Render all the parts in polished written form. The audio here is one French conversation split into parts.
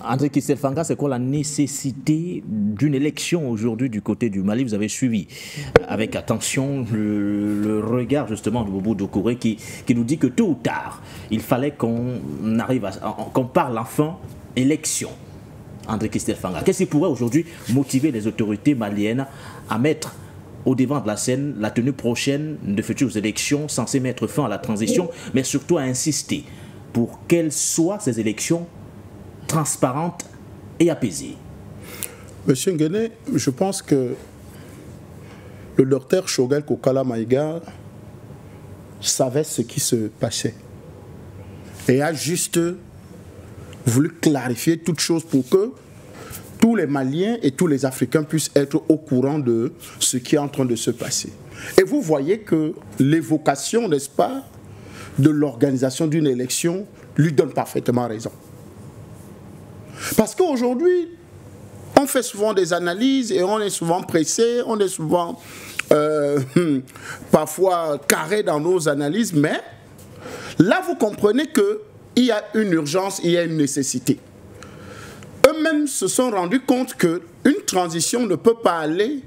André Christelle Fanga, c'est quoi la nécessité d'une élection aujourd'hui du côté du Mali? Vous avez suivi avec attention le regard justement de Boubou Doucouré qui nous dit que tôt ou tard, il fallait qu'on parle enfin élection. André Christelle Fanga, qu'est-ce qui pourrait aujourd'hui motiver les autorités maliennes à mettre au devant de la scène la tenue prochaine de futures élections censées mettre fin à la transition, mais surtout à insister pour qu'elles soient ces élections transparentes et apaisées? Monsieur Nguéné, je pense que le docteur Choguel Kokala Maïga savait ce qui se passait et a juste voulu clarifier toutes choses pour que tous les Maliens et tous les Africains puissent être au courant de ce qui est en train de se passer. Et vous voyez que l'évocation, n'est-ce pas, de l'organisation d'une élection lui donne parfaitement raison. Parce qu'aujourd'hui, on fait souvent des analyses et on est souvent pressé, on est souvent parfois carré dans nos analyses, mais là vous comprenez qu'il y a une urgence, il y a une nécessité. Eux-mêmes se sont rendus compte qu'une transition ne peut pas aller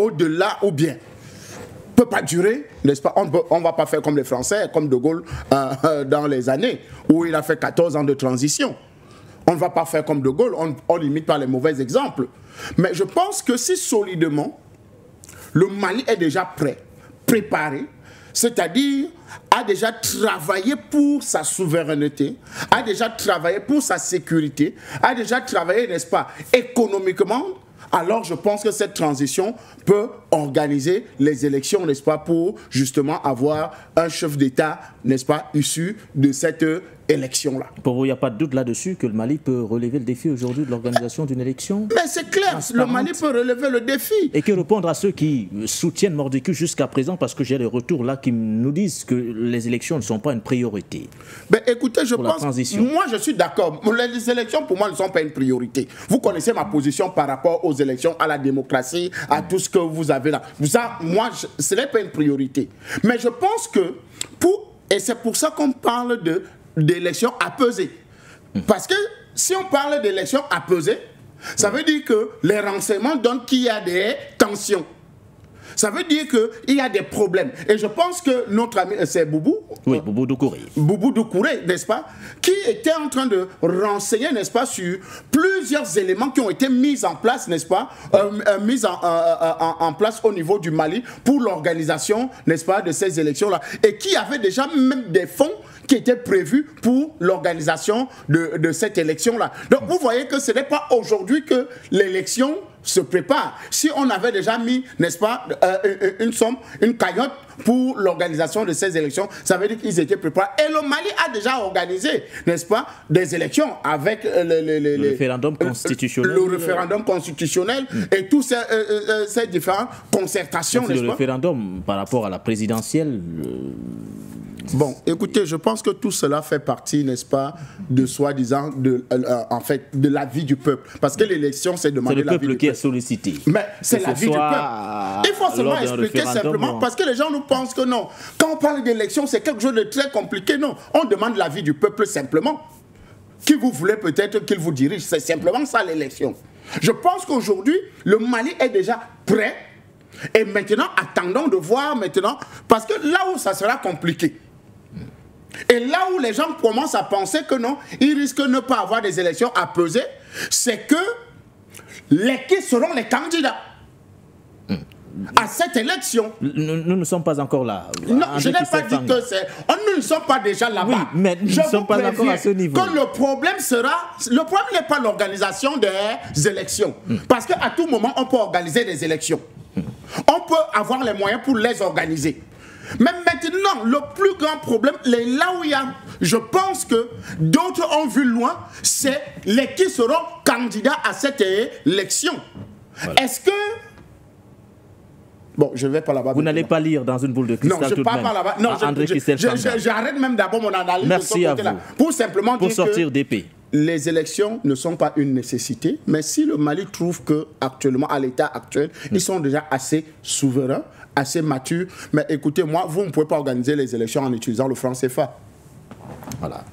au-delà ou bien ne peut pas durer, n'est-ce pas? On ne va pas faire comme les Français, comme De Gaulle dans les années où il a fait 14 ans de transition. On ne va pas faire comme De Gaulle, on limite par les mauvais exemples. Mais je pense que si solidement, le Mali est déjà prêt, préparé, c'est-à-dire a déjà travaillé pour sa souveraineté, a déjà travaillé pour sa sécurité, a déjà travaillé, n'est-ce pas, économiquement, alors je pense que cette transition peut organiser les élections, n'est-ce pas, pour justement avoir un chef d'État, n'est-ce pas, issu de cette élection-là. Pour vous, il n'y a pas de doute là-dessus que le Mali peut relever le défi aujourd'hui de l'organisation d'une élection? Mais c'est clair, le Mali peut relever le défi. Et que répondre à ceux qui soutiennent mort de cul jusqu'à présent, parce que j'ai des retours là qui nous disent que les élections ne sont pas une priorité. Ben écoutez, je pense, moi je suis d'accord, les élections pour moi ne sont pas une priorité. Vous connaissez ma position par rapport aux élections, à la démocratie, à tout ce que vous avez là. Ça, moi, ce n'est pas une priorité. Mais je pense que, et c'est pour ça qu'on parle d'élections apaisées. Parce que si on parle d'élections apaisées, ça veut dire que les renseignements donnent qu'il y a des tensions. Ça veut dire qu'il y a des problèmes. Et je pense que notre ami, c'est Boubou. Oui, Boubou Doucouré. Boubou Doucouré, n'est-ce pas, qui était en train de renseigner, n'est-ce pas, sur plusieurs éléments qui ont été mis en place, n'est-ce pas, mis en place au niveau du Mali pour l'organisation, n'est-ce pas, de ces élections-là. Et qui avait déjà même des fonds qui étaient prévus pour l'organisation de cette élection-là. Donc vous voyez que ce n'est pas aujourd'hui que l'élection se prépare. Si on avait déjà mis, n'est-ce pas, une somme, une cagnotte pour l'organisation de ces élections, ça veut dire qu'ils étaient préparés. Et le Mali a déjà organisé, n'est-ce pas, des élections avec le référendum constitutionnel. Le référendum constitutionnel et toutes ces différentes concertations, n'est-ce pas? Le référendum par rapport à la présidentielle... Bon, écoutez, je pense que tout cela fait partie, n'est-ce pas, de soi-disant, en fait, de la vie du peuple. Parce que l'élection, c'est demander la vie du peuple. C'est le peuple qui est sollicité. Mais c'est la vie du peuple. Il faut seulement expliquer simplement, parce que les gens nous pensent que non. Quand on parle d'élection, c'est quelque chose de très compliqué. Non, on demande la vie du peuple simplement. Qui vous voulez peut-être qu'il vous dirige. C'est simplement ça l'élection. Je pense qu'aujourd'hui, le Mali est déjà prêt. Et maintenant, attendons de voir maintenant, parce que là où ça sera compliqué, et là où les gens commencent à penser que non, ils risquent de ne pas avoir des élections apaisées, c'est que qui seront les candidats à cette élection. Nous ne sommes pas encore là. Non, je n'ai pas dit que c'est... Nous ne sommes pas déjà là-bas. Oui, mais nous ne sommes pas encore à ce niveau. Que le problème sera... Le problème n'est pas l'organisation des élections. Parce qu'à tout moment, on peut organiser des élections. On peut avoir les moyens pour les organiser. Mais maintenant, le plus grand problème, là où il y a, je pense que d'autres ont vu loin, c'est qui seront candidats à cette élection. Voilà. Est-ce que... Bon, je ne vais pas là-bas. Vous n'allez pas lire dans une boule de cristal. Non, je ne pars pas là-bas. Non, j'arrête même d'abord mon analyse. Merci à vous. Pour simplement dire sortir d'épée. Les élections ne sont pas une nécessité, mais si le Mali trouve que actuellement, à l'état actuel, ils sont déjà assez souverains, assez matures. Mais écoutez, moi, vous ne pouvez pas organiser les élections en utilisant le franc CFA. Voilà.